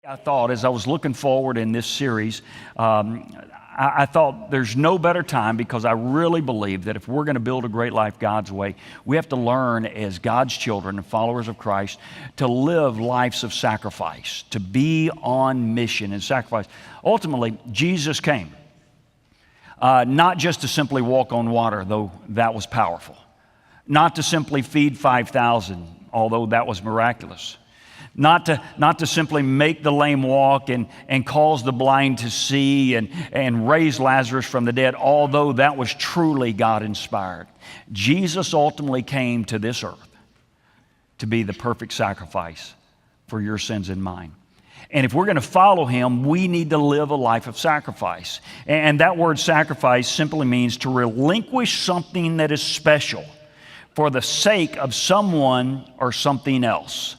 I thought as I was looking forward in this series, I thought there's no better time, because I really believe that if we're going to build a great life God's way, we have to learn as God's children and followers of Christ to live lives of sacrifice, to be on mission and sacrifice. Ultimately, Jesus came, not just to simply walk on water, though that was powerful, not to simply feed 5,000, although that was miraculous. Not to simply make the lame walk and cause the blind to see and raise Lazarus from the dead, although that was truly God-inspired. Jesus ultimately came to this earth to be the perfect sacrifice for your sins and mine. And if we're going to follow Him, we need to live a life of sacrifice. And that word sacrifice simply means to relinquish something that is special for the sake of someone or something else.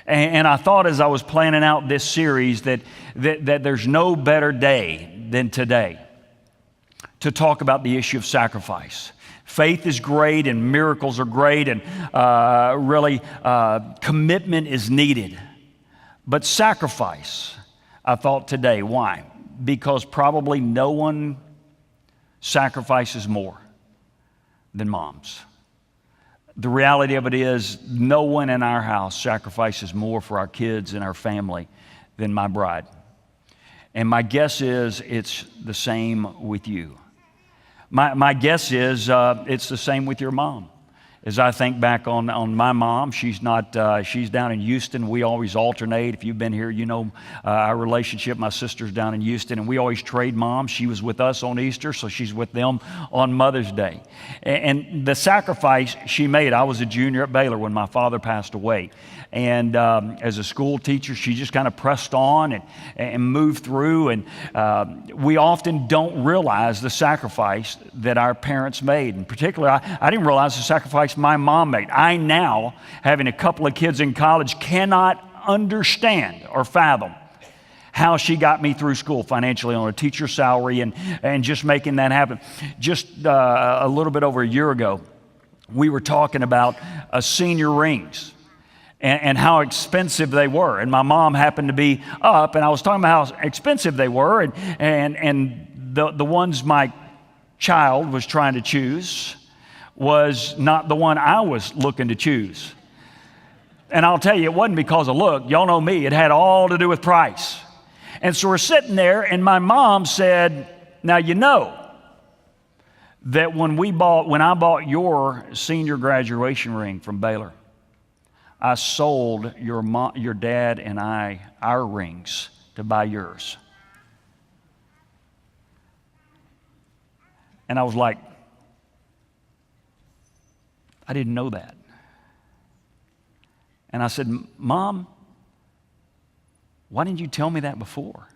And I thought as I was planning out this series that there's no better day than today to talk about the issue of sacrifice. Faith is great and miracles are great, and really commitment is needed. But sacrifice, I thought today, why? Because probably no one sacrifices more than moms. The reality of it is, no one in our house sacrifices more for our kids and our family than my bride. And my guess is it's the same with you. My guess is it's the same with your mom. As I think back on my mom, she's down in Houston. We always alternate. If you've been here, you know our relationship. My sister's down in Houston, and we always trade moms. She was with us on Easter, so she's with them on Mother's Day. And the sacrifice she made, I was a junior at Baylor when my father passed away. And as a school teacher, she just kind of pressed on and moved through. And we often don't realize the sacrifice that our parents made. In particular, I didn't realize the sacrifice my mom made. I now, having a couple of kids in college, cannot understand or fathom how she got me through school financially on a teacher's salary and just making that happen. Just a little bit over a year ago, we were talking about senior rings and how expensive they were. And my mom happened to be up, and I was talking about how expensive they were, and the ones my child was trying to choose was not the one I was looking to choose. And I'll tell you, it wasn't because of look. Y'all know me. It had all to do with price. And so we're sitting there, and my mom said, now you know that when I bought your senior graduation ring from Baylor, I sold your dad and I our rings to buy yours. And I was like, I didn't know that. And I said, Mom, why didn't you tell me that before?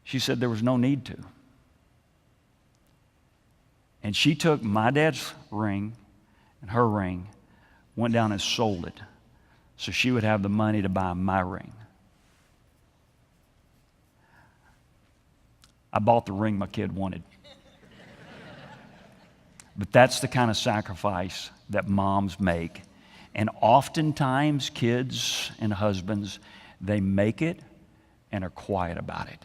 She said there was no need to. And she took my dad's ring and her ring, went down and sold it so she would have the money to buy my ring. I bought the ring my kid wanted. But that's the kind of sacrifice that moms make. And oftentimes kids and husbands, they make it and are quiet about it.